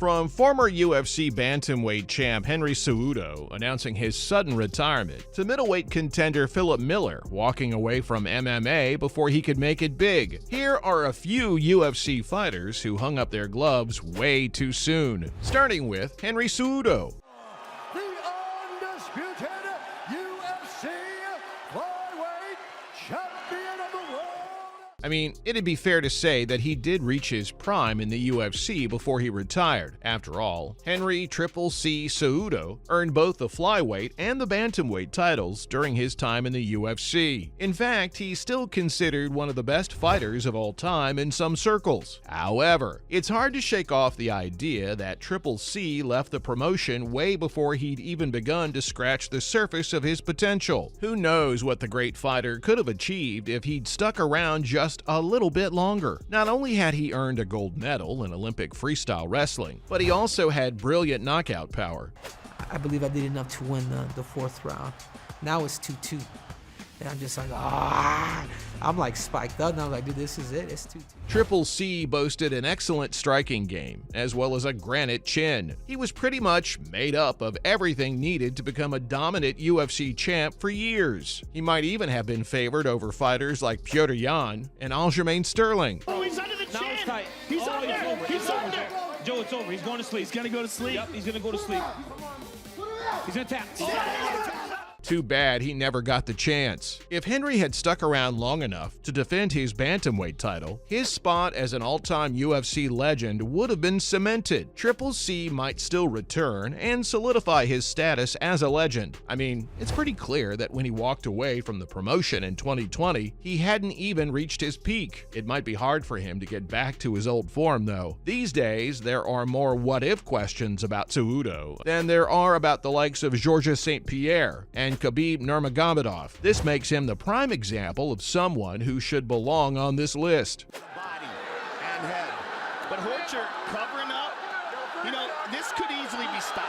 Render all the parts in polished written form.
From former UFC bantamweight champ Henry Cejudo announcing his sudden retirement, to middleweight contender Philip Miller walking away from MMA before he could make it big, here are a few UFC fighters who hung up their gloves way too soon. Starting with Henry Cejudo. The undisputed UFC flyweight champion of the world. I mean, it'd be fair to say that he did reach his prime in the UFC before he retired. After all, Henry Triple C Cejudo earned both the flyweight and the bantamweight titles during his time in the UFC. In fact, he's still considered one of the best fighters of all time in some circles. However, it's hard to shake off the idea that Triple C left the promotion way before he'd even begun to scratch the surface of his potential. Who knows what the great fighter could have achieved if he'd stuck around just a little bit longer. Not only had he earned a gold medal in Olympic freestyle wrestling, but he also had brilliant knockout power. I believe I did enough to win the fourth round. Now it's 2-2. And I'm just like, I'm like spiked up, and I'm like, dude, this is it, it's 2-2. Triple C boasted an excellent striking game, as well as a granite chin. He was pretty much made up of everything needed to become a dominant UFC champ for years. He might even have been favored over fighters like Petr Yan and Aljamain Sterling. Oh, he's under the chin. Now it's tight. He's under. He's under. Joe, it's over. He's going to sleep. He's going to go to sleep. Yep, he's going to go to sleep. He's going to tap. Too bad he never got the chance. If Henry had stuck around long enough to defend his bantamweight title, his spot as an all-time UFC legend would have been cemented. Triple C might still return and solidify his status as a legend. I mean, it's pretty clear that when he walked away from the promotion in 2020, he hadn't even reached his peak. It might be hard for him to get back to his old form, though. These days, there are more what-if questions about Cejudo than there are about the likes of Georges St-Pierre and Khabib Nurmagomedov. This makes him the prime example of someone who should belong on this list. Body and head. But Horcher covering up, this could easily be stopped.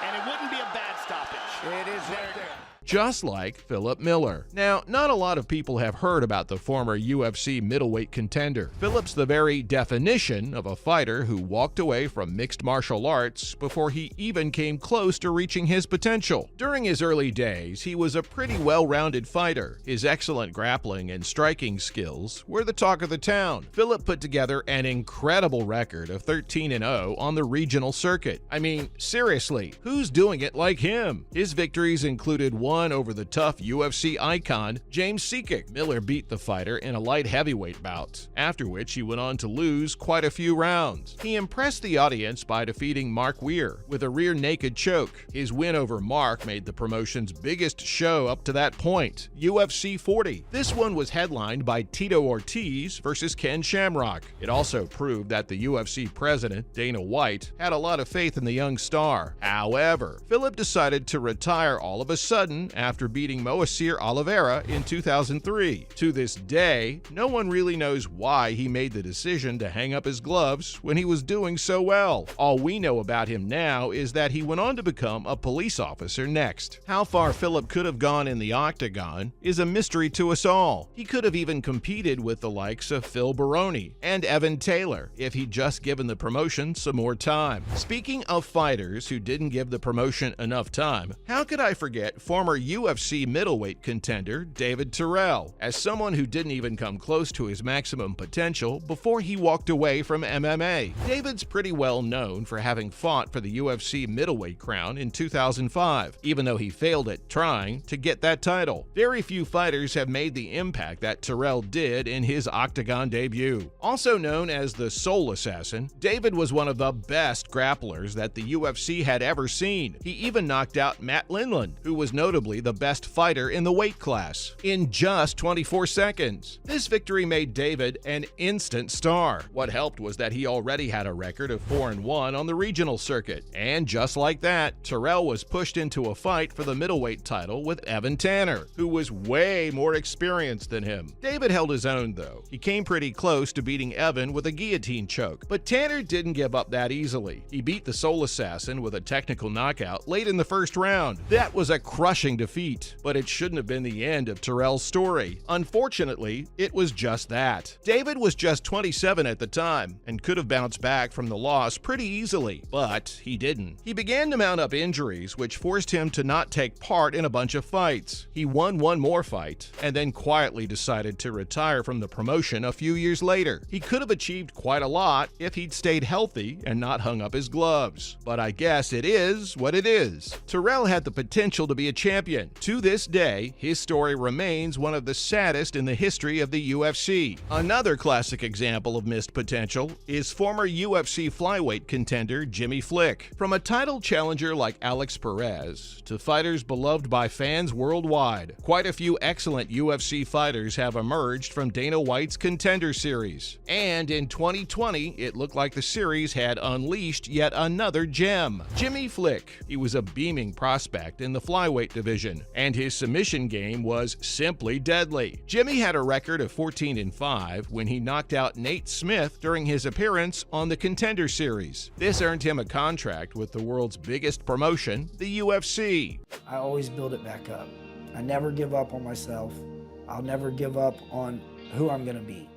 And it wouldn't be a bad stoppage. It is right there. Just like Philip Miller. Now, not a lot of people have heard about the former UFC middleweight contender. Philip's the very definition of a fighter who walked away from mixed martial arts before he even came close to reaching his potential. During his early days, he was a pretty well-rounded fighter. His excellent grappling and striking skills were the talk of the town. Philip put together an incredible record of 13-0 on the regional circuit. I mean, seriously, who's doing it like him? His victories included one over the tough UFC icon James Sekic. Miller beat the fighter in a light heavyweight bout, after which he went on to lose quite a few rounds. He impressed the audience by defeating Mark Weir with a rear naked choke. His win over Mark made the promotion's biggest show up to that point, UFC 40. This one was headlined by Tito Ortiz versus Ken Shamrock. It also proved that the UFC president, Dana White, had a lot of faith in the young star. However, Philip decided to retire all of a sudden after beating Moacir Oliveira in 2003. To this day, no one really knows why he made the decision to hang up his gloves when he was doing so well. All we know about him now is that he went on to become a police officer next. How far Philip could have gone in the octagon is a mystery to us all. He could have even competed with the likes of Phil Baroni and Evan Taylor if he'd just given the promotion some more time. Speaking of fighters who didn't give the promotion enough time, how could I forget former UFC middleweight contender David Terrell, as someone who didn't even come close to his maximum potential before he walked away from MMA. David's pretty well known for having fought for the UFC middleweight crown in 2005, even though he failed at trying to get that title. Very few fighters have made the impact that Terrell did in his octagon debut. Also known as the Soul Assassin, David was one of the best grapplers that the UFC had ever seen. He even knocked out Matt Lindland, who was notably the best fighter in the weight class, in just 24 seconds. This victory made David an instant star. What helped was that he already had a record of 4-1 on the regional circuit. And just like that, Terrell was pushed into a fight for the middleweight title with Evan Tanner, who was way more experienced than him. David held his own, though. He came pretty close to beating Evan with a guillotine choke, but Tanner didn't give up that easily. He beat the Soul Assassin with a technical knockout late in the first round. That was a crushing crushing defeat. But it shouldn't have been the end of Terrell's story. Unfortunately, it was just that. David was just 27 at the time and could have bounced back from the loss pretty easily, but he didn't. He began to mount up injuries, which forced him to not take part in a bunch of fights. He won one more fight and then quietly decided to retire from the promotion a few years later. He could have achieved quite a lot if he'd stayed healthy and not hung up his gloves. But I guess it is what it is. Terrell had the potential to be a champion. To this day, his story remains one of the saddest in the history of the UFC. Another classic example of missed potential is former UFC flyweight contender Jimmy Flick. From a title challenger like Alex Perez to fighters beloved by fans worldwide, quite a few excellent UFC fighters have emerged from Dana White's Contender Series. And in 2020, it looked like the series had unleashed yet another gem. Jimmy Flick. He was a beaming prospect in the flyweight division, and his submission game was simply deadly. Jimmy had a record of 14-5 when he knocked out Nate Smith during his appearance on the Contender Series. This earned him a contract with the world's biggest promotion, the UFC. I always build it back up. I never give up on myself. I'll never give up on who I'm going to be.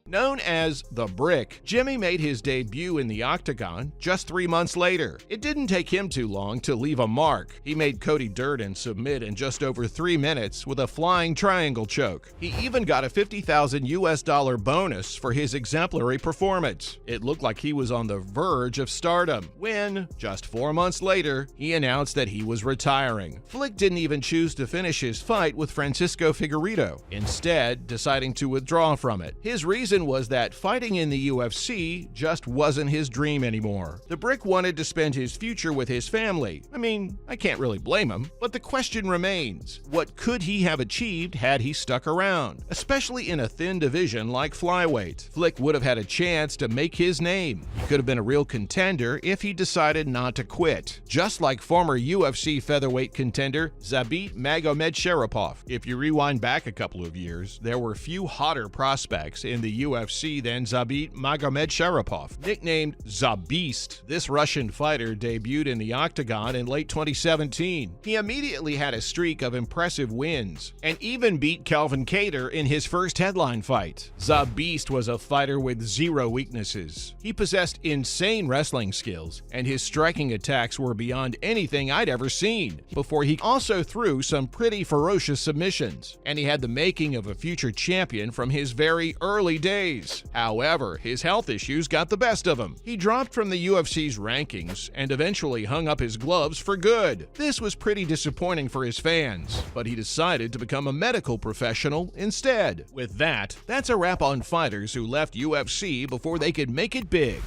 Known as The Brick, Jimmy made his debut in the octagon just 3 months later. It didn't take him too long to leave a mark. He made Cody Durden submit in just over 3 minutes with a flying triangle choke. He even got a $50,000 bonus for his exemplary performance. It looked like he was on the verge of stardom when, just 4 months later, he announced that he was retiring. Flick didn't even choose to finish his fight with Francisco Figueiredo, instead deciding to withdraw from it. His reason was that fighting in the UFC just wasn't his dream anymore. The Brick wanted to spend his future with his family. I mean, I can't really blame him, but the question remains, what could he have achieved had he stuck around? Especially in a thin division like flyweight. Flick would have had a chance to make his name. He could have been a real contender if he decided not to quit. Just like former UFC featherweight contender Zabit Magomedsharipov. If you rewind back a couple of years, there were few hotter prospects in the UFC than Zabit Magomedsharipov. Nicknamed Zabist, this Russian fighter debuted in the octagon in late 2017. He immediately had a streak of impressive wins and even beat Calvin Kattar in his first headline fight. Zabist was a fighter with zero weaknesses. He possessed insane wrestling skills, and his striking attacks were beyond anything I'd ever seen. Before he also threw some pretty ferocious submissions, and he had the making of a future champion from his very early days. However, his health issues got the best of him. He dropped from the UFC's rankings and eventually hung up his gloves for good. This was pretty disappointing for his fans, but he decided to become a medical professional instead. With that, that's a wrap on fighters who left UFC before they could make it big.